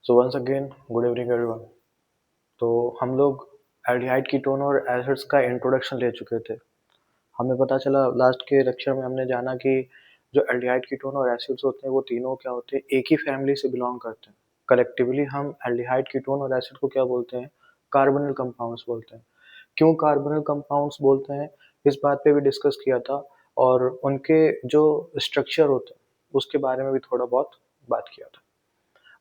सो once again good evening everyone. तो हम लोग एल्डिहाइड कीटोन और एसिड्स का इंट्रोडक्शन ले चुके थे। हमें पता चला लास्ट के लेक्चर में हमने जाना कि जो एल्डिहाइड कीटोन और एसिड्स होते हैं वो तीनों क्या होते हैं, एक ही फैमिली से बिलोंग करते हैं। कलेक्टिवली हम एल्डिहाइड कीटोन और एसिड को क्या बोलते हैं, कार्बोनिल कंपाउंड्स बोलते हैं। क्यों कार्बोनिल कंपाउंड्स बोलते हैं, इस बात पे भी डिस्कस किया था और उनके जो स्ट्रक्चर होते हैं उसके बारे में भी थोड़ा बहुत बात किया था।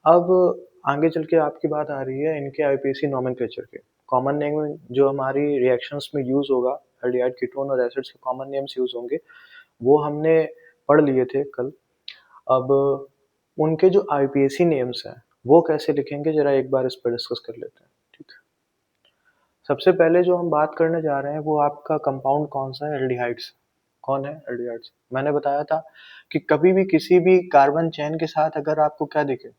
अब आगे चल के आपकी बात आ रही है इनके आईपीसी नोमेनक्लेचर के। कॉमन नेम जो हमारी रिएक्शंस में यूज़ होगा, एल्डिहाइड कीटोन और एसिड्स के कॉमन नेम्स यूज़ होंगे, वो हमने पढ़ लिए थे कल। अब उनके जो आईपीएसी नेम्स हैं वो कैसे लिखेंगे, जरा एक बार इस पर डिस्कस कर लेते हैं। ठीक है, सबसे पहले जो हम बात करने जा रहे हैं वो आपका कंपाउंड कौन सा है, एल्डिहाइड्स। कौन है एल्डिहाइड्स? मैंने बताया था कि कभी भी किसी भी कार्बन चेन के साथ अगर आपको क्या दिखे,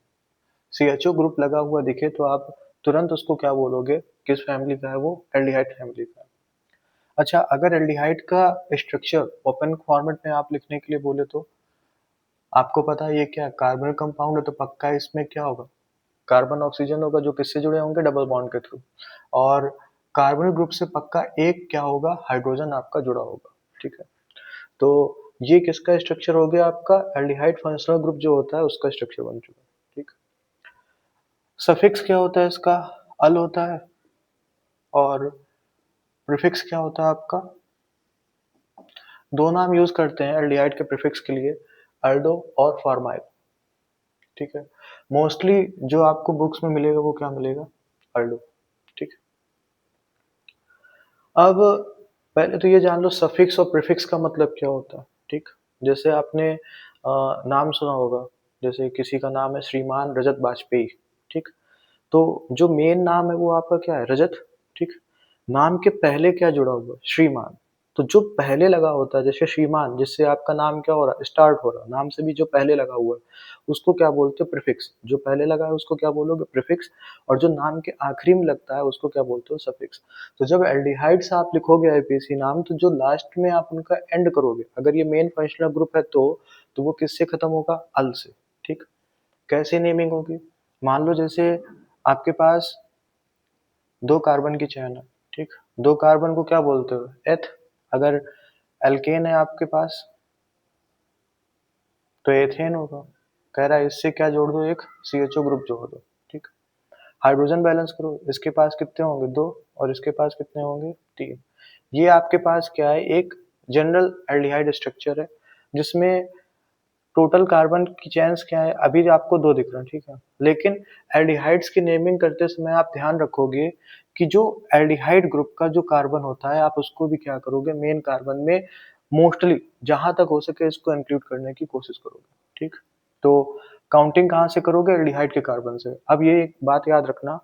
CHO ग्रुप लगा हुआ दिखे, तो आप तुरंत उसको क्या बोलोगे, किस फैमिली का है वो, एल्डिहाइड फैमिली का है। अच्छा, अगर एल्डिहाइड का स्ट्रक्चर ओपन फॉर्मेट में आप लिखने के लिए बोले तो आपको पता है ये क्या कार्बन कंपाउंड है, तो पक्का इसमें क्या होगा, कार्बन ऑक्सीजन होगा, जो किससे जुड़े होंगे, डबल बॉन्ड के थ्रू। और कार्बन ग्रुप से पक्का एक क्या होगा, हाइड्रोजन आपका जुड़ा होगा। ठीक है, तो ये किसका स्ट्रक्चर हो गया, आपका एल्डिहाइड फंक्शनल ग्रुप जो होता है उसका स्ट्रक्चर बन चुका है। ठीक, सफिक्स क्या होता है इसका, अल होता है। और प्रीफिक्स क्या होता है आपका, दो नाम यूज करते हैं एल्डिहाइड के प्रीफिक्स के लिए, अल्डो और फॉर्माइल। ठीक है, मोस्टली जो आपको बुक्स में मिलेगा वो क्या मिलेगा, अल्डो। ठीक है, अब पहले तो ये जान लो सफिक्स और प्रीफिक्स का मतलब क्या होता है। ठीक, जैसे आपने नाम सुना होगा, जैसे किसी का नाम है श्रीमान रजत बाजपेयी। ठीक, तो जो मेन नाम है वो आपका क्या है, रजत। ठीक, नाम के पहले क्या जुड़ा हुआ है, श्रीमान। तो जो पहले लगा होता है, जैसे श्रीमान, जिससे आपका नाम क्या हो रहा है, स्टार्ट हो रहा है, नाम से भी जो पहले लगा हुआ है उसको क्या बोलते हो, प्रीफिक्स। जो पहले लगा है उसको क्या बोलोगे, प्रीफिक्स। और जो नाम के आखिरी में लगता है उसको क्या बोलते हो, सफिक्स। तो जब एल्डिहाइड्स आप लिखोगे आईपीसी नाम, तो जो लास्ट में आप उनका एंड करोगे, अगर ये मेन फंक्शनल ग्रुप है तो वो किससे खत्म होगा, अल से। ठीक, कैसे नेमिंग होगी, मान लो जैसे आपके पास दो कार्बन की चेन है। ठीक, दो कार्बन को क्या बोलते हो, एथ। अगर एल्केन है आपके पास तो एथेन होगा। कह रहा है इससे क्या जोड़ दो, एक CHO ग्रुप जोड़ दो। ठीक, हाइड्रोजन बैलेंस करो, इसके पास कितने होंगे, दो, और इसके पास कितने होंगे, तीन। ये आपके पास क्या है, एक जनरल एल्डिहाइड स्ट्रक्चर है जिसमें टोटल कार्बन की चेन्स क्या है, अभी आपको दो दिख रहे हैं। ठीक है, लेकिन एल्डिहाइड्स की नेमिंग करते समय आप ध्यान रखोगे कि जो एल्डिहाइड ग्रुप का जो कार्बन होता है आप उसको भी क्या करोगे, मेन कार्बन में मोस्टली जहां तक हो सके इसको इंक्लूड करने की कोशिश करोगे। ठीक, तो काउंटिंग कहाँ से करोगे, एल्डिहाइड के कार्बन से। अब ये एक बात याद रखना,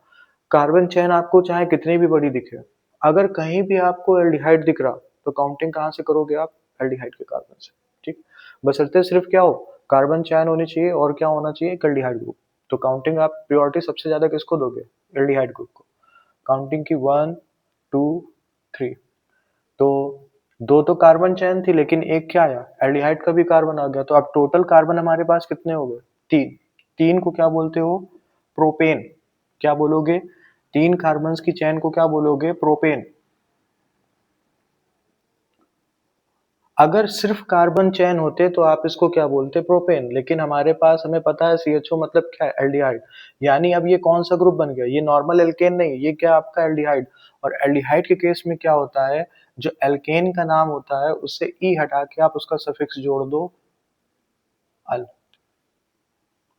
कार्बन चेन आपको चाहे कितनी भी बड़ी दिखे, अगर कहीं भी आपको एल्डिहाइड दिख रहा तो काउंटिंग कहाँ से करोगे आप, एल्डिहाइड के कार्बन से। ठीक, बशर्ते सिर्फ क्या हो, कार्बन चैन होनी चाहिए और क्या होना चाहिए, एक एल्डिहाइड ग्रुप। तो काउंटिंग आप प्रायोरिटी सबसे ज्यादा किसको दोगे, एल्डिहाइड ग्रुप को। काउंटिंग की 1 2 3। तो दो तो कार्बन चैन थी लेकिन एक क्या आया, एल्डिहाइड का भी कार्बन आ गया, तो अब टोटल कार्बन हमारे पास कितने हो गए, तीन। तीन को क्या बोलते हो, प्रोपेन। क्या बोलोगे, तीन कार्बन की चैन को क्या बोलोगे, प्रोपेन। अगर सिर्फ कार्बन चैन होते तो आप इसको क्या बोलते, प्रोपेन। लेकिन हमारे पास, हमें पता है CHO मतलब क्या है, एल्डिहाइड। यानी अब ये कौन सा ग्रुप बन गया, ये नॉर्मल एल्केन नहीं, ये क्या आपका एल्डिहाइड। और एल्डिहाइड के केस में क्या होता है, जो एल्केन का नाम होता है उससे ई हटा के आप उसका सफिक्स जोड़ दो, अल।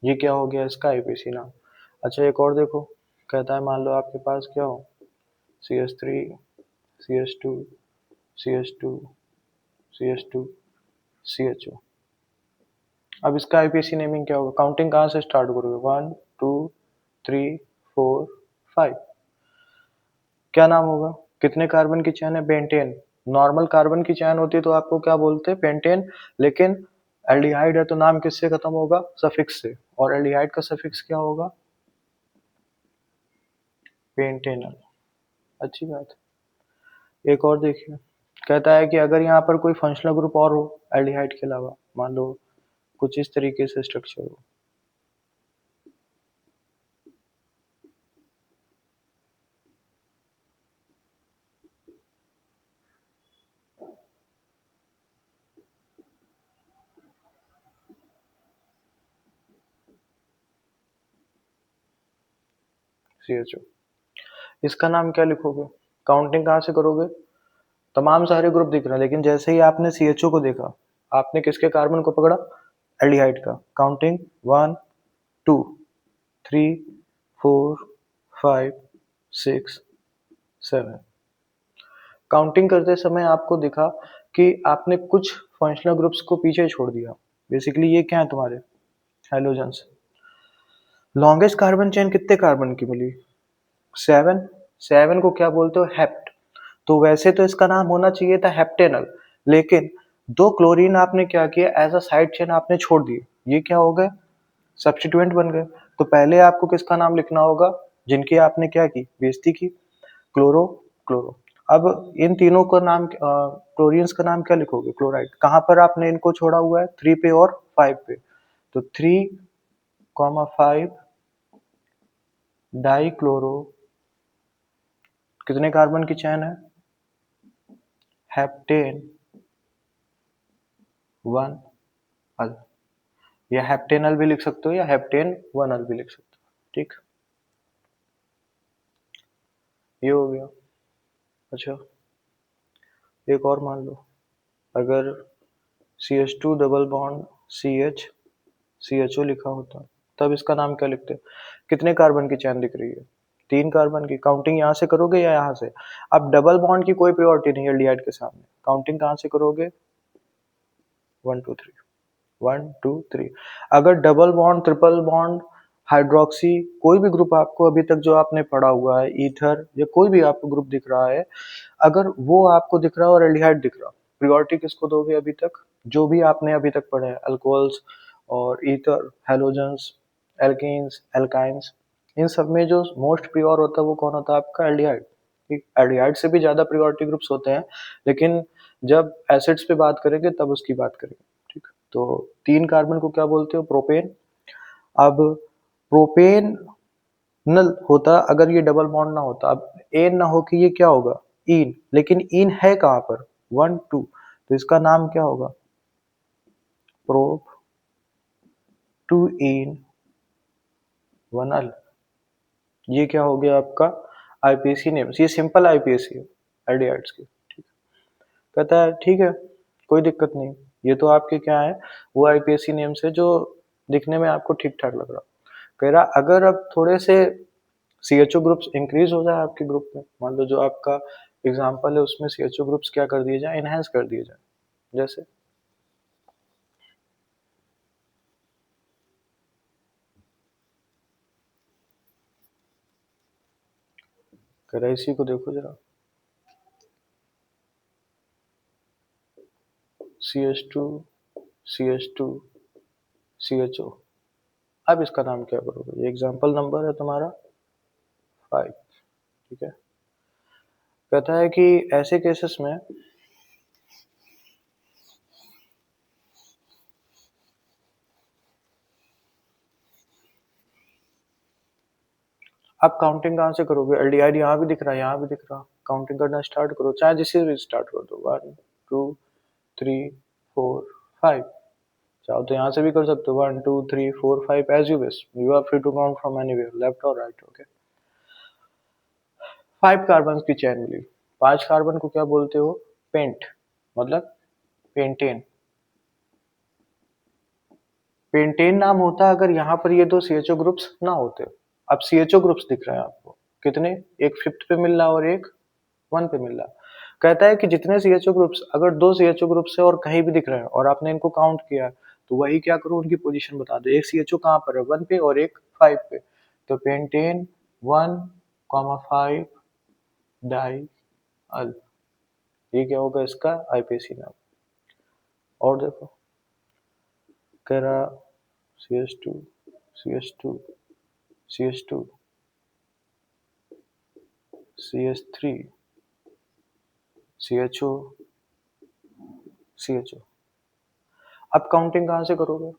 ये क्या हो गया, इसका आईपीसी नाम। अच्छा, एक और देखो, कहता है मान लो आपके पास क्या हो, CH3 CH2 CH2 CH2 CHO। अब इसका आईपीसी नेमिंग क्या होगा, काउंटिंग कहाँ से स्टार्ट करोगे, 1 2 3 4 5। क्या नाम होगा, कितने कार्बन की चैन है, पेंटेन। नॉर्मल कार्बन की चैन होती तो आपको क्या बोलते, पेंटेन। लेकिन एल्डिहाइड है तो नाम किससे खत्म होगा, सफिक्स से। और एल्डिहाइड का सफिक्स क्या होगा, पेंटेनल। अच्छी बात। एक और देखिए, कहता है कि अगर यहाँ पर कोई फंक्शनल ग्रुप और हो एल्डिहाइड के अलावा, मान लो कुछ इस तरीके से स्ट्रक्चर हो, CHO। इसका नाम क्या लिखोगे? काउंटिंग कहाँ से करोगे? तमाम सारे ग्रुप दिख रहे हैं, लेकिन जैसे ही आपने CHO को देखा, आपने किसके कार्बन को पकड़ा? एल्डिहाइड का। काउंटिंग 1 2 3 4 5 6 7। काउंटिंग करते समय आपको दिखा कि आपने कुछ फंक्शनल ग्रुप्स को पीछे छोड़ दिया। बेसिकली ये क्या है तुम्हारे? हैलोजेंस। लॉन्गेस्ट कार्बन चेन कितने कार्बन की मिली? 7। 7 को क्या बोलते हो? हेप्ट। तो वैसे तो इसका नाम होना चाहिए था हेप्टेनल, लेकिन दो क्लोरीन आपने क्या किया, एज अ साइड चेन आपने छोड़ दिए। ये क्या हो गए? सब्स्टिट्यूएंट बन गए। तो पहले आपको किसका नाम लिखना होगा? जिनकी आपने क्या की? बेइज्जती की। Chloro, chloro. अब इन तीनों का नाम, क्लोरीन्स का नाम क्या लिखोगे? क्लोराइड। कहाँ पर आपने इनको छोड़ा हुआ है? 3 पे और 5 पे। तो 3,5 डाइक्लोरो, कितने कार्बन की चैन है? हेप्टेन 1 अल। या हेप्टेनल भी लिख सकते हो या हेप्टेन 1 अल भी लिख सकते हो। ठीक, ये हो गया। अच्छा, एक और मान लो, अगर CH2 double bond CH CHO लिखा होता, तब इसका नाम क्या लिखते? कितने कार्बन की चैन दिख रही है? 3 कार्बन की। काउंटिंग यहाँ से करोगे या यहाँ से? अब डबल बॉन्ड की कोई प्रायोरिटी नहीं है एल्डिहाइड के सामने। काउंटिंग कहाँ से करोगे? 1 2 3, 1 2 3। अगर double bond, triple bond, hydroxy, कोई भी ग्रुप आपको अभी तक जो आपने पढ़ा हुआ है, ईथर या कोई भी आपको ग्रुप दिख रहा है, अगर वो आपको दिख रहा है और एल्डिहाइड दिख रहा, प्रायोरिटी किसको दोगे अभी तक? जो भी आपने अभी तक पढ़े हैं, अल्कोहल्स और ईथर, हैलोजेंस, एल्केन्स, एल्काइंस, इन सब में जो मोस्ट प्योर होता है वो कौन होता है आपका? एल्डिहाइड। ठीक, एल्डिहाइड से भी ज्यादा प्रायोरिटी ग्रुप्स होते हैं, लेकिन जब एसिड्स पे बात करेंगे तब उसकी बात करेंगे। ठीक, तो 3 कार्बन को क्या बोलते हो? प्रोपेन। अब प्रोपेन नल होता अगर ये डबल बॉन्ड ना होता। अब एन ना हो कि ये क्या होगा? इन। लेकिन इन है कहाँ पर? 1 2। तो इसका नाम क्या होगा? प्रोप 2 इन 1 अल। ये क्या हो गया आपका? IUPAC name. ये सिंपल आईपीएसी है एल्डिहाइड्स की। ठीक, कहता है ठीक है, कोई दिक्कत नहीं, ये तो आपके क्या है, वो आईपीएसी नेम से जो दिखने में आपको ठीक ठाक लग रहा। कह रहा अगर अब थोड़े से CHO ग्रुप्स इंक्रीज हो जाए आपके ग्रुप में, मान लो जो आपका एग्जांपल है उसमें CHO ग्रुप्स क्या कर दिए जाए? एनहेंस कर दिए जाए। जैसे कह रहा इसी को देखो जरा, CH2 CH2 CHO। अब इसका नाम क्या करोगे? ये एग्जांपल नंबर है तुम्हारा 5। ठीक है, कहता है कि ऐसे केसेस में आप काउंटिंग कहाँ से करोगे? एल्डिहाइड यहाँ भी दिख रहा है, यहाँ भी दिख रहा, काउंटिंग करना स्टार्ट करो, चाहे जिससे भी स्टार्ट कर दो। 1 2 3 4 5। चाहो तो यहाँ से भी कर सकते हो, 1 2 3 4 5, as you wish, you are free to count from anywhere, left और राइट। ओके, 5 कार्बन की चैन मिली। 5 कार्बन को क्या बोलते हो? पेंट, मतलब पेंटेन। पेंटेन नाम होता अगर यहाँ पर ये दो CHO ग्रुप्स ना होते। अब CHO ग्रुप्स दिख रहे हैं आपको कितने? एक 5th पे मिल रहा और एक 1 पे मिल रहा। कहता है कि जितने CHO ग्रुप्स, अगर दो CHO ग्रुप्स है और कहीं भी दिख रहे हैं और आपने इनको काउंट किया, तो वही क्या करो, उनकी पोजीशन बता दो। एक CHO कहाँ पर है? 1 पे और एक 5 पे। तो पेंटेन 1,5 डाई अल, ये क्या होगा इसका? आईपीएसी नाम। और देखो, कह रहा CH2 CH2 CH2 CH3 CHO CHO। अब काउंटिंग कहाँ से करोगे?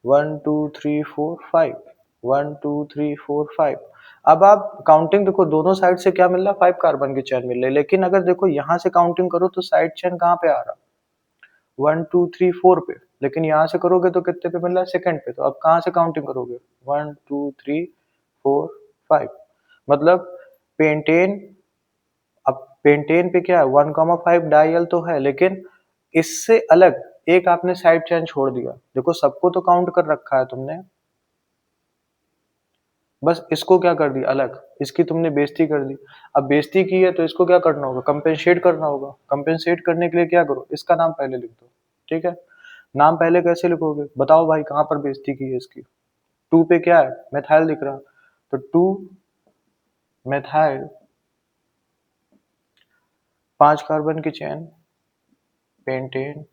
1 2 3 4 5, 1 2 3 4 5। अब आप काउंटिंग देखो, दोनों साइड से क्या मिल रहा? 5 कार्बन की चेन मिल रही है, लेकिन अगर देखो यहाँ से काउंटिंग करो तो साइड चेन कहाँ पे आ रहा? 1 2 3 4 पे। लेकिन यहाँ से करोगे तो कितने पे मिल रहा है? सेकंड पे। तो अब कहाँ से काउंटिंग करोगे? 1 2 3 4 5। मतलब पेंटेन, अब पेंटेन पे क्या है 1,5 डाइल तो है, लेकिन इससे अलग एक आपने साइड चेन छोड़ दिया। देखो सबको तो काउंट कर रखा है तुमने, बस इसको क्या कर दिया अलग, इसकी तुमने बेइज्जती कर दी। अब बेइज्जती की है तो इसको क्या करना होगा, कंपेंसेट करना होगा। कंपेंसेट करने के लिए क्या करो, इसका नाम पहले लिख दो। ठीक है, नाम पहले कैसे लिखोगे बताओ भाई, कहाँ पर बेइज्जती की है इसकी। 2 पे क्या है, मेथाइल दिख रहा, तो 2 मेथाइल 5 कार्बन की चेन पेंटेन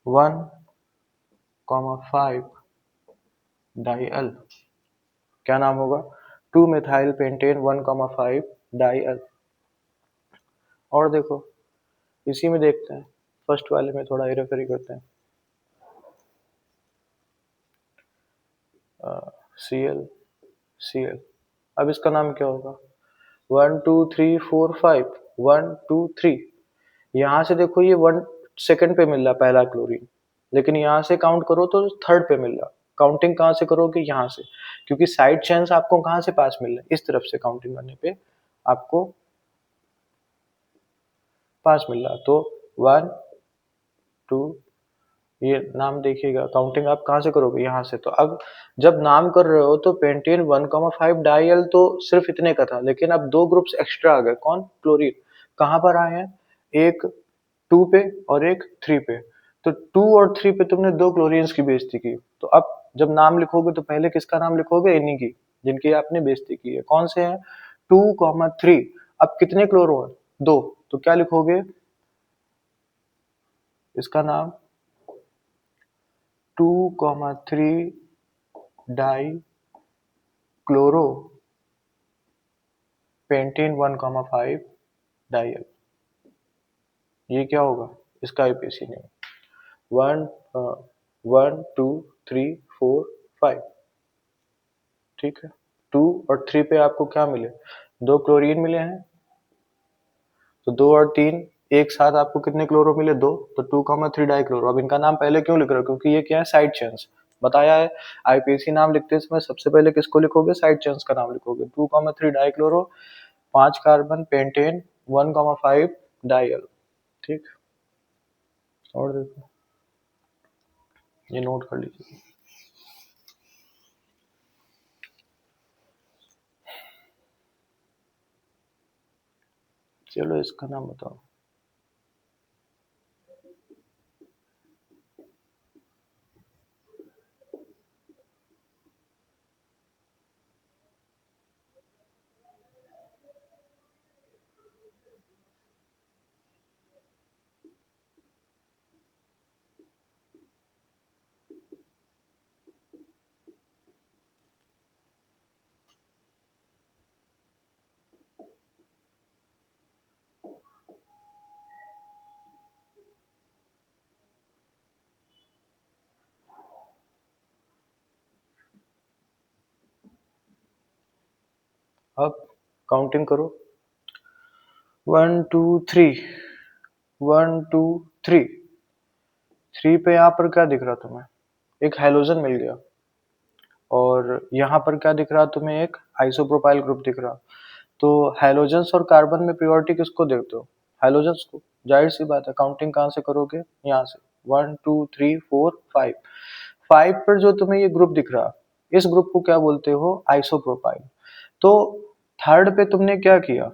1,5 डाइल, क्या नाम होगा, 2 मेथाइल पेंटेन 1,5 डाइल। और देखो इसी में देखते हैं, फर्स्ट वाले में थोड़ा हेरा फेरी करते हैं। सी एल, सी एल, अब इसका नाम क्या होगा, 1 2 3 4 5, 1 2 3। यहाँ से देखो ये 1 सेकंड पे मिल रहा पहला क्लोरीन, लेकिन यहाँ से काउंट करो तो थर्ड पे मिल रहा। काउंटिंग कहाँ से करोगे, यहाँ से, क्योंकि साइड चेन्स आपको कहाँ से पास मिल रहे हैं, इस तरफ से काउंटिंग करने पे आपको पास मिल रहा। तो 1 2, ये नाम देखिएगा, काउंटिंग आप कहाँ से करोगे, यहाँ से। तो अब जब नाम कर रहे हो तो पेंटेन 1,5 डाइल तो सिर्फ इतने का था, लेकिन अब 2 ग्रुप्स एक्स्ट्रा आ गए, कौन, क्लोरीन। कहाँ पर आए हैं, एक 2 पे और एक 3 पे। तो 2 और 3 पे तुमने 2 क्लोरीन्स की बेइज्जती की। तो अब जब नाम लिखोगे तो पहले किसका नाम लिखोगे, इन्हीं की जिनकी आपने बेइज्जती की है। कौन से हैं, 2,3। अब कितने क्लोरो हैं, 2, तो क्या लिखोगे, इसका नाम 2,3 डाई क्लोरो पेंटेन 1,5 डाइल। ये क्या होगा, इसका आईपीसी नेम 1 1 2 3 4 5। ठीक है, 2 और 3 पे आपको क्या मिले, 2 क्लोरीन मिले हैं। तो 2 और 3 एक साथ आपको कितने क्लोरो मिले, 2। तो 2,3 डाई क्लोरो। अब इनका नाम पहले क्यों लिख रहे हो, क्योंकि ये क्या है, साइड चेन्स बताया है। आईपीसी नाम लिखते समय सबसे पहले किसको लिखोगे, साइड चेन्स का नाम लिखोगे। 2,3 die chloro, 5 carbon pentane 1,5 dial. ठीक, और देखो ये नोट कर लीजिए। चलो इसका नाम बताओ, अब काउंटिंग करो, 1 2 3, 1 2 3। 3 पे यहाँ पर क्या दिख रहा तुम्हें, एक हाइड्रोजन मिल गया। और यहाँ पर क्या दिख रहा तुम्हें, एक आइसोप्रोपाइल ग्रुप दिख रहा। तो हाइड्रोजन्स और कार्बन में प्रियोरिटी किसको देते हो, हाइड्रोजन्स को। जाहिर सी बात है, काउंटिंग कहाँ से करोगे, यहाँ से, 1 2 3 4 5। 5 पर जो तुम्हें ये ग्रुप दिख रहा, इस ग्रुप को क्या बोलते हो, आइसोप्रोपाइल। तो थर्ड पे तुमने क्या किया,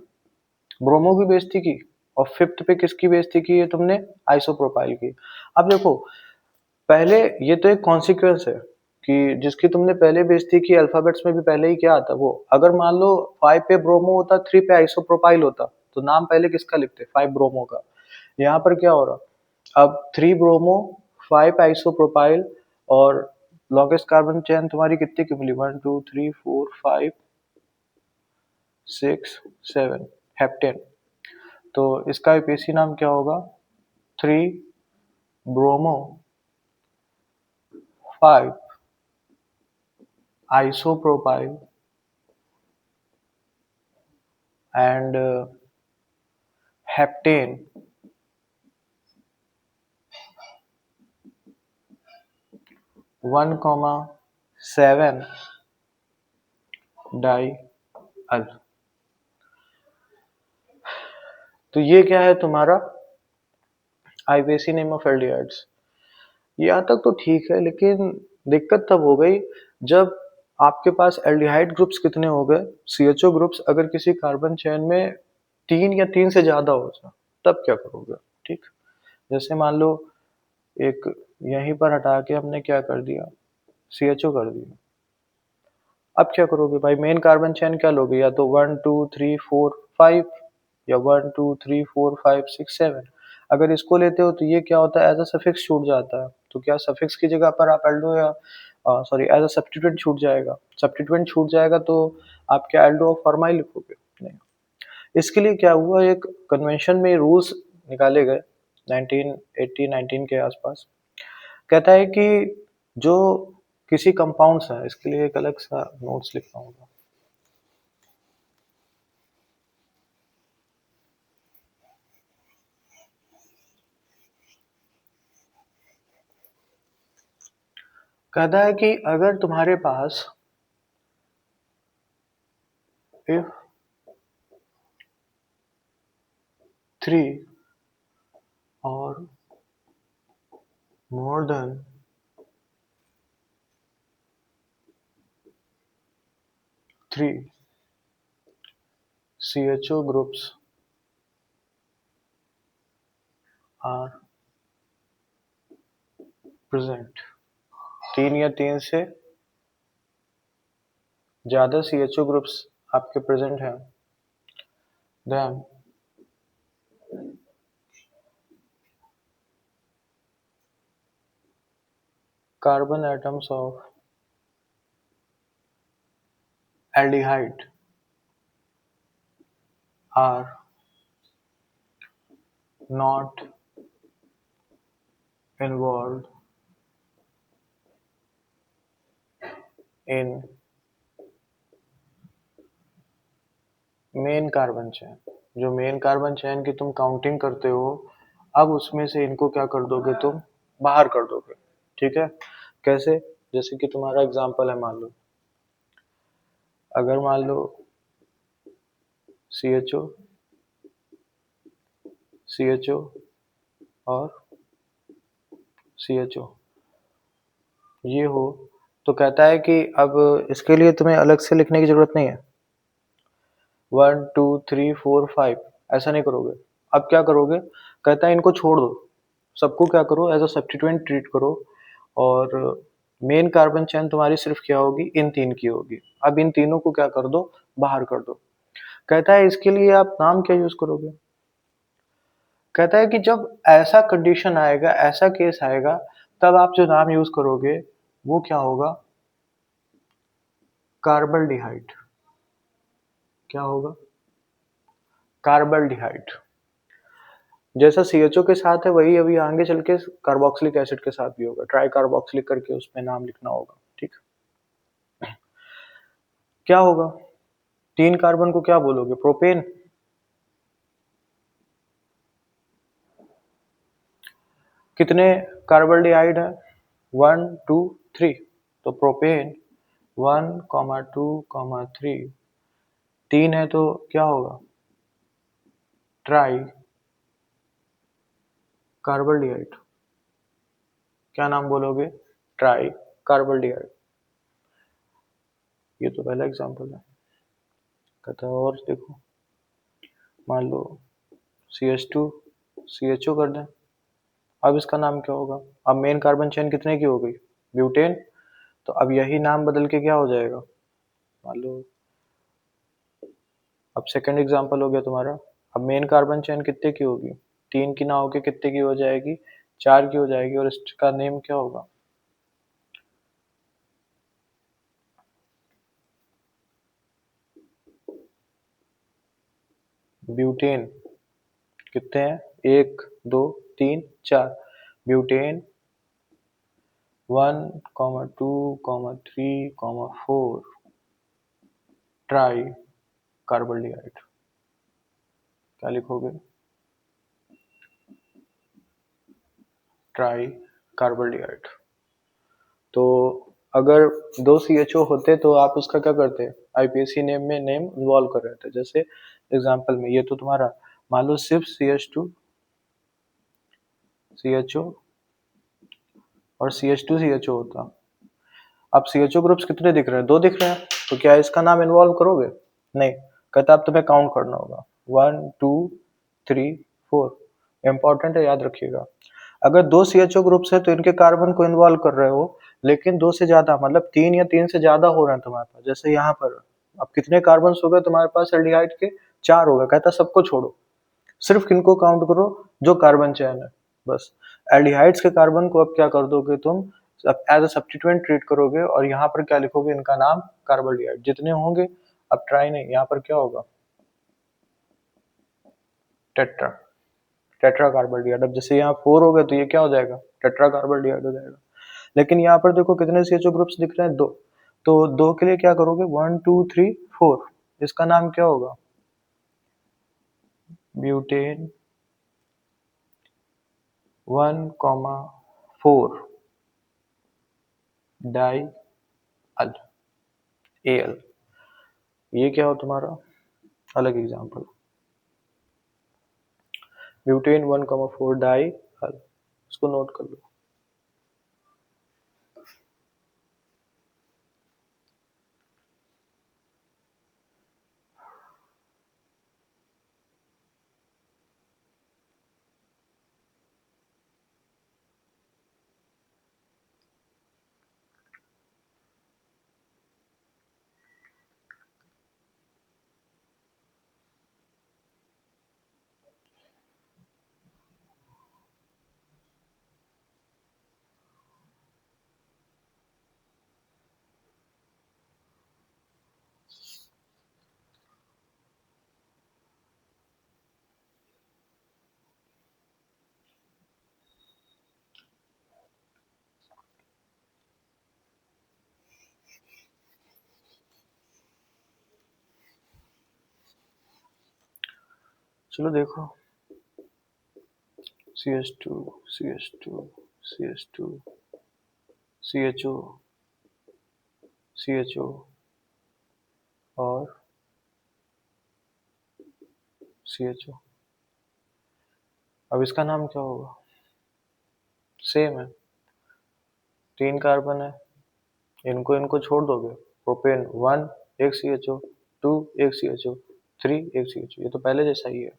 ब्रोमो की बेइज्जती की। और फिफ्थ पे किसकी बेइज्जती की है तुमने, आइसोप्रोपाइल की। अब देखो पहले ये तो एक कॉन्सिक्वेंस है कि जिसकी तुमने पहले बेइज्जती की, अल्फाबेट्स में भी पहले ही क्या आता वो। अगर मान लो 5 पे ब्रोमो होता, 3 पे आइसोप्रोपाइल होता, तो नाम पहले किसका लिखते, 5 ब्रोमो का। यहाँ पर क्या हो रहा, अब 3 ब्रोमो 5 आइसोप्रोपाइल, और लॉन्गेस्ट कार्बन चेन तुम्हारी कितनी की मिली, 1 2 3 4 5 6 7, हेप्टेन। तो इसका आईपीसी नाम क्या होगा, 3 bromo 5 isopropyl and heptane 1,7 di al. तो ये क्या है तुम्हारा आईयूसीएन नेम ऑफ एल्डिहाइड्स। यहाँ तक तो ठीक है, लेकिन दिक्कत तब हो गई जब आपके पास एल्डिहाइड ग्रुप्स कितने हो गए, सीएचओ ग्रुप्स अगर किसी कार्बन चेन में 3 या 3 से ज्यादा हो जाए, तब क्या करोगे। ठीक, जैसे मान लो एक यहीं पर हटा के हमने क्या कर दिया, सीएचओ कर दिया। अब क्या करोगे भाई, मेन कार्बन चेन क्या लोगे, या तो 1 2 3 4 5, या 1 2 3 4 5 6 7। अगर इसको लेते हो तो ये क्या होता है, एज अ सफिक्स छूट जाता है। तो क्या सफिक्स की जगह पर आप एल्डो या सॉरी एज अ सब्स्टिट्यूएंट छूट जाएगा, सब्स्टिट्यूएंट छूट जाएगा तो आप क्या एल्डो और फॉर्माइल लिखोगे, नहीं। इसके लिए क्या हुआ, एक कन्वेंशन में रूल्स निकाले गए 1918-19 के आसपास। कहता है कि जो किसी कंपाउंड्स है, इसके लिए एक अलग सा नोट्स लिखना होगा। कहता है कि अगर तुम्हारे पास if 3 or more than 3 CHO groups are present, 3 या 3 से ज्यादा CHO ग्रुप्स आपके प्रेजेंट हैं, then carbon atoms of aldehyde are not involved in main carbon chain. जो मेन कार्बन चेन की तुम काउंटिंग करते हो, अब उसमें से इनको क्या कर दोगे, तुम बाहर कर दोगे। ठीक है, कैसे, जैसे कि तुम्हारा एग्जांपल है, मान लो अगर मान लो C H O, C H O और सी एच ओ ये हो, तो कहता है कि अब इसके लिए तुम्हें अलग से लिखने की जरूरत नहीं है, 1 2 3 4 5 ऐसा नहीं करोगे। अब क्या करोगे, कहता है इनको छोड़ दो, सबको क्या करो, एज अ सब्स्टिट्यूएंट ट्रीट करो, और मेन कार्बन चेन तुम्हारी सिर्फ क्या होगी, इन 3 की होगी। अब इन तीनों को क्या कर दो, बाहर कर दो। कहता है इसके लिए आप नाम क्या यूज करोगे। कहता है कि जब ऐसा कंडीशन आएगा, ऐसा केस आएगा, तब आप जो नाम यूज करोगे वो क्या होगा, कार्बल्डिहाइड। क्या होगा, कार्बल्डिहाइड। जैसा सीएचओ के साथ है वही अभी आगे चल के कार्बोक्सिलिक एसिड के साथ भी होगा, ट्राई कार्बोक्सिलिक करके उसमें नाम लिखना होगा। ठीक, क्या होगा, 3 कार्बन को क्या बोलोगे, प्रोपेन। कितने कार्बल्डिहाइड है, 1 2 3, तो प्रोपेन 1 2 3, 3 है तो क्या होगा, ट्राई कार्बल्डिहाइड। क्या नाम बोलोगे, ट्राई कार्बल्डिहाइड। ये तो पहला एग्जांपल है। कहता है और देखो, मान लो CH2 CHO कर दें, अब इसका नाम क्या होगा। अब मेन कार्बन चेन कितने की हो गई, ब्यूटेन। तो अब यही नाम बदल के क्या हो जाएगा, मान लो अब सेकंड एग्जांपल हो गया तुम्हारा। अब मेन कार्बन चेन कितने की होगी, 3 की ना होके कितने की हो जाएगी, 4 की हो जाएगी, और इसका नेम क्या होगा, ब्यूटेन। कितने हैं, 1 2 3 4, ब्यूटेन 1 2 3 4 ट्राई कार्बल्डिहाइड। क्या लिखोगे, ट्राई कार्बल्डिहाइड। तो अगर 2 CHO होते तो आप उसका क्या करते, आईपीएसी नेम में नेम इन्वॉल्व कर रहे थे। जैसे एग्जांपल में ये तो तुम्हारा मान लो सिर्फ CH2 CHO और CH2 CHO होता। अब CHO ग्रुप्स कितने दिख रहे हैं? 2 दिख रहे हैं, तो क्या इसका नाम इन्वॉल्व करोगे? नहीं, कहता अब तुम्हें काउंट करना होगा 1 2 3 4। इंपॉर्टेंट है, याद रखिएगा। अगर 2 CHO ग्रुप्स है तो इनके कार्बन को इन्वॉल्व कर रहे हो, लेकिन 2 से ज्यादा मतलब 3 या 3 से ज्यादा हो रहे हैं तुम्हारे पास। जैसे यहाँ पर अब कितने कार्बन हो गए तुम्हारे पास एल्डिहाइड के? 4 हो गए। कहता सबको छोड़ो, सिर्फ किनको काउंट करो जो कार्बन चेन है, बस। एल्डिहाइड्स के कार्बन को अब क्या कर दोगे तुम? एज अ सब्स्टिट्यूएंट ट्रीट करोगे और यहाँ पर क्या लिखोगे? इनका नाम कार्बोल्डिहाइड जितने होंगे। अब ट्राई नहीं, यहाँ पर क्या होगा? Tetra, tetra carbaldehyde. अब जैसे यहाँ 4 हो गए तो ये क्या हो जाएगा? टेट्रा कार्बोल्डिहाइड हो जाएगा। लेकिन यहाँ पर देखो कितने CHO ग्रुप्स दिख रहे हैं? 2। तो 2 के लिए क्या करोगे? 1 2 3 4। इसका नाम क्या होगा? ब्यूटेन 1,4 डाई अल AL। ये क्या हो तुम्हारा? अलग एग्जांपल, ब्यूटेन 1,4 डाई अल। इसको नोट कर लो। चलो देखो, CH2 CH2 CH2 CHO CHO और CHO। अब इसका नाम क्या होगा? सेम है, 3 कार्बन है, इनको इनको छोड़ दोगे। प्रोपेन 1 एक CHO, 2 एक CHO, 3 एक CHO। ये तो पहले जैसा ही है।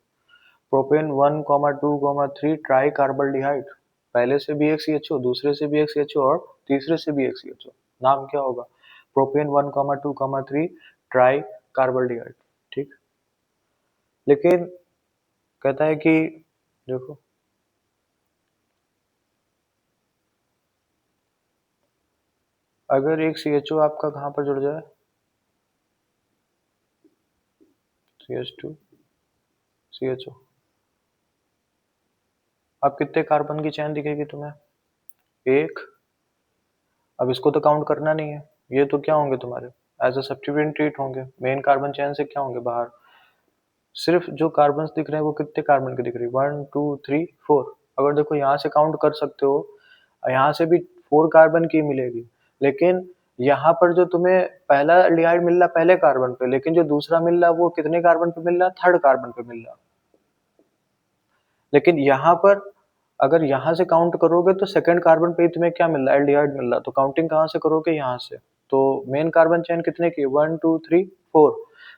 Propane 1, 2, 3 tri carbaldehyde. पहले से भी एक CHO, दूसरे से भी एक CHO और तीसरे से भी एक CHO। नाम क्या होगा? Propane 1, 2, 3 tri carbaldehyde. ठीक। लेकिन कहता है कि देखो, अगर एक CHO आपका कहाँ पर जुड़ जाए? CH2 CHO। अब कितने कार्बन की चैन दिखेगी तुम्हें? एक। अब इसको तो काउंट करना नहीं है, ये तो क्या होंगे तुम्हारे? एज अ सब्स्टिट्यूएंट ट्रीट होंगे, मेन कार्बन चैन से क्या होंगे? बाहर। सिर्फ जो कार्बन दिख रहे हैं वो कितने कार्बन के दिख रही है? 1 2 3 4। अगर देखो यहाँ से काउंट कर सकते हो, यहाँ से भी 4 कार्बन की मिलेगी। लेकिन यहाँ पर जो तुम्हें पहला एल्डिहाइड मिल रहा पहले कार्बन पे, लेकिन जो दूसरा मिल रहा वो कितने कार्बन पे मिल रहा? थर्ड कार्बन पे मिल रहा। लेकिन यहाँ पर अगर यहाँ से काउंट करोगे तो सेकंड कार्बन पे ही तुम्हें क्या मिल रहा है? एल्डिहाइड मिल रहा। तो काउंटिंग कहाँ से करोगे? यहाँ से। तो मेन कार्बन चेन कितने की? 1 2 3 4।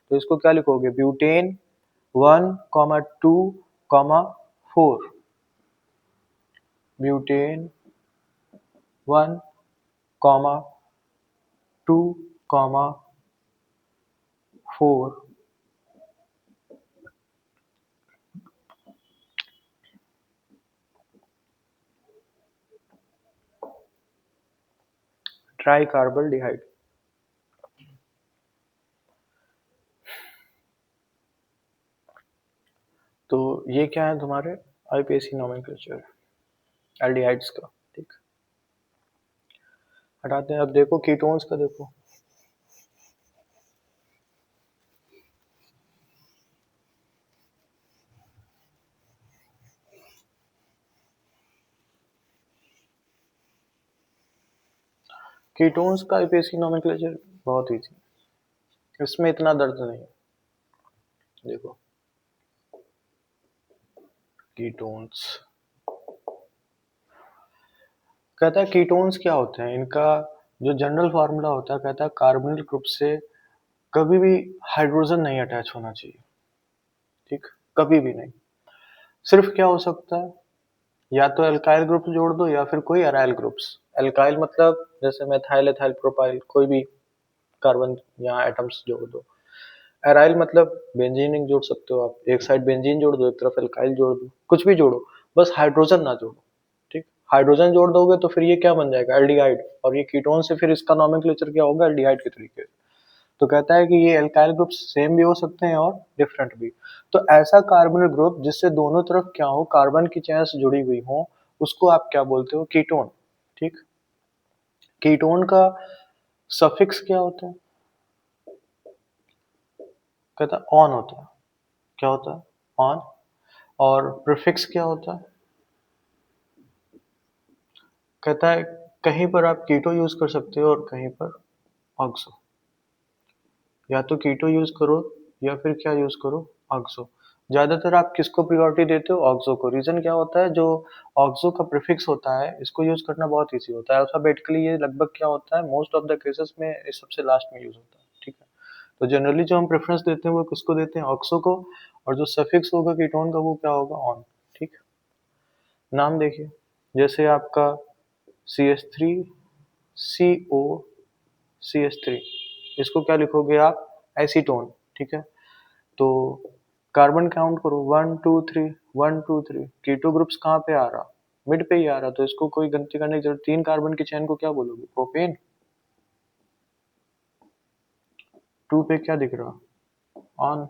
तो इसको क्या लिखोगे? ब्यूटेन 1, 2, 4। Butane 1, 2, 4 tri carbaldehyde. तो ये क्या है तुम्हारे? आईपीएसी नोमेनक्लेचर एल्डिहाइड्स का। ठीक, हटाते हैं। अब देखो कीटोन्स का। देखो कीटोन्स का आईपीएसी नोमेनक्लेचर बहुत इजी। इसमें इतना दर्द नहीं है। देखो कीटोन्स, कहता है कीटोन्स क्या होते हैं, इनका जो जनरल फार्मूला होता है, कहता है कार्बोनिल ग्रुप से कभी भी हाइड्रोजन नहीं अटैच होना चाहिए, ठीक, कभी भी नहीं। सिर्फ क्या हो सकता है, या तो एल्काइल ग्रुप जोड़ दो या फिर कोई एराइल ग्रुप्स। एल्काइल मतलब जैसे मेथाइल एथाइल प्रोपाइल, कोई भी कार्बन या एटम्स जोड़ दो। एराइल मतलब बेंजीन जोड़ सकते हो आप, एक साइड बेंजीन जोड़ दो, एक तरफ एल्काइल जोड़ दो, कुछ भी जोड़ो, बस हाइड्रोजन ना जोड़ो, ठीक। हाइड्रोजन जोड़ दोगे तो फिर ये क्या बन जाएगा, एल्डिहाइड, और ये कीटोन से फिर इसका नोमेनक्लेचर क्या होगा, एल्डिहाइड के तरीके से। तो कहता है कि ये एल्काइल ग्रुप सेम भी हो सकते हैं और डिफरेंट भी। तो ऐसा कार्बोनिल ग्रुप जिससे दोनों तरफ क्या हो, कार्बन की चेन से जुड़ी हुई हो, उसको आप क्या बोलते हो, कीटोन, ठीक। कीटोन का सफिक्स क्या होता है, कहता है ऑन होता है। क्या होता है, ऑन। और प्रीफिक्स क्या होता है, कहता है कहीं पर आप कीटो यूज कर सकते हो और कहीं पर ऑक्सो। या तो कीटो यूज करो या फिर क्या यूज करो, ऑक्सो। ज्यादातर आप किसको प्रियोरिटी देते हो, ऑक्सो को। रीजन क्या होता है, जो ऑक्सो का प्रीफिक्स होता है इसको यूज करना बहुत इजी होता है। अल्फाबेटिकली ये लगभग क्या होता है, मोस्ट ऑफ द केसेस में ये सबसे लास्ट में यूज होता है, ठीक है। तो जनरली जो हम प्रेफरेंस देते हैं वो किसको देते हैं, ऑक्सो को। और जो सफिक्स होगा कीटोन का वो क्या होगा, ऑन, ठीक। नाम देखिए, जैसे आपका CH3CO CH3, इसको क्या लिखोगे आप, एसीटोन, ठीक है। तो कार्बन काउंट करो, 1 2 3, 1 2 3, कीटो ग्रुप्स कहाँ पे आ रहा, मिड पे ही आ रहा, तो इसको कोई गिनती करने की जरूरत, 3 कार्बन की चेन को क्या बोलोगे, प्रोपेन। 2 पे क्या दिख रहा, ऑन।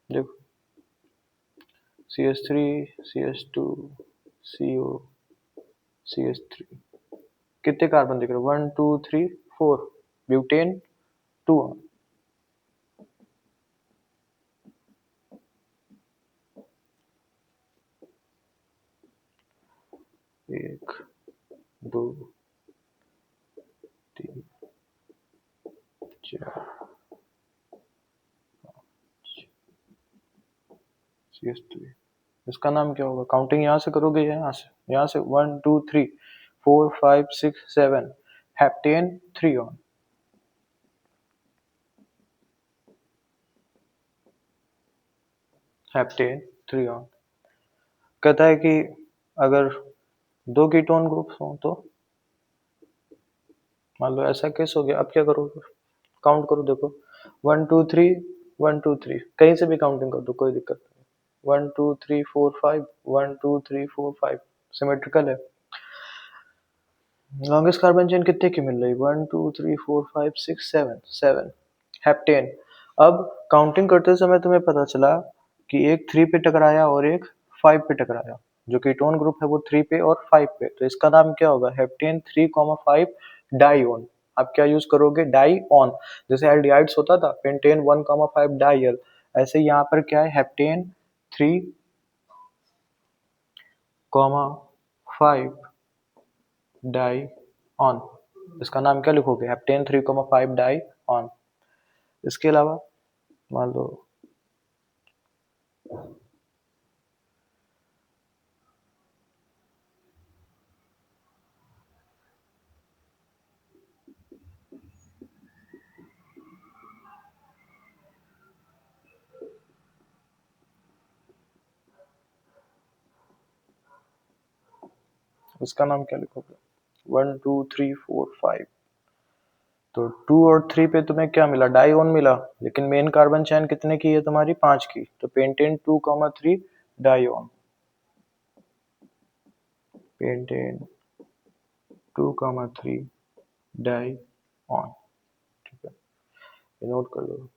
देखो CH3 CH2CO CH3, कितने कार्बन दिख रहे, 1 2 3 4, ब्यूटेन 2 ऑन। 1 2 3 4, CH3, इसका नाम क्या होगा, काउंटिंग यहाँ से करोगे या यहाँ से 1 2 3 4 5 6 7, हेप्टेन 3 ऑन। Heptane 3 on. कहता है कि अगर दो कीटोन ग्रुप्स हो तो, मान लो ऐसा केस हो गया, अब क्या करोगे, काउंट करो, देखो 1 2 3 1 2 3, कहीं से भी काउंटिंग कर दो, कोई दिक्कत नहीं। 1 2 3 4 5, 1 2 3 4 5, सिमेट्रिकल है। लॉन्गेस्ट कार्बन चेन कितने की मिल रही, 1 2 3 4 5 6 7, हेप्टेन। अब काउंटिंग करते समय तुम्हें पता चला कि एक 3 पे टकराया और एक 5 पे टकराया, जो कीटोन ग्रुप है वो 3 पे और 5 पे, तो इसका नाम क्या होगा, हेप्टेन 3,5 डाईओन। आप क्या यूज करोगे, डाईओन। जैसे एल्डिहाइड्स होता था पेंटेन 1,5 डाइल, ऐसे यहाँ पर क्या है, हेप्टेन 3,5 डाई ऑन। इसका नाम क्या लिखोगे, हेप्टेन 3,5 डाई ऑन। इसके अलावा मान लो, इसका नाम क्या लिखोगे, 1 2 3 4 5, तो 2 और 3 पे तुम्हें क्या मिला, डाईओन मिला, लेकिन मेन कार्बन चेन कितने की है तुम्हारी, 5 की, तो पेंटेन 2,3 डाईओन, पेंटेन 2,3 डाई ऑन, ठीक है, ये नोट कर लो।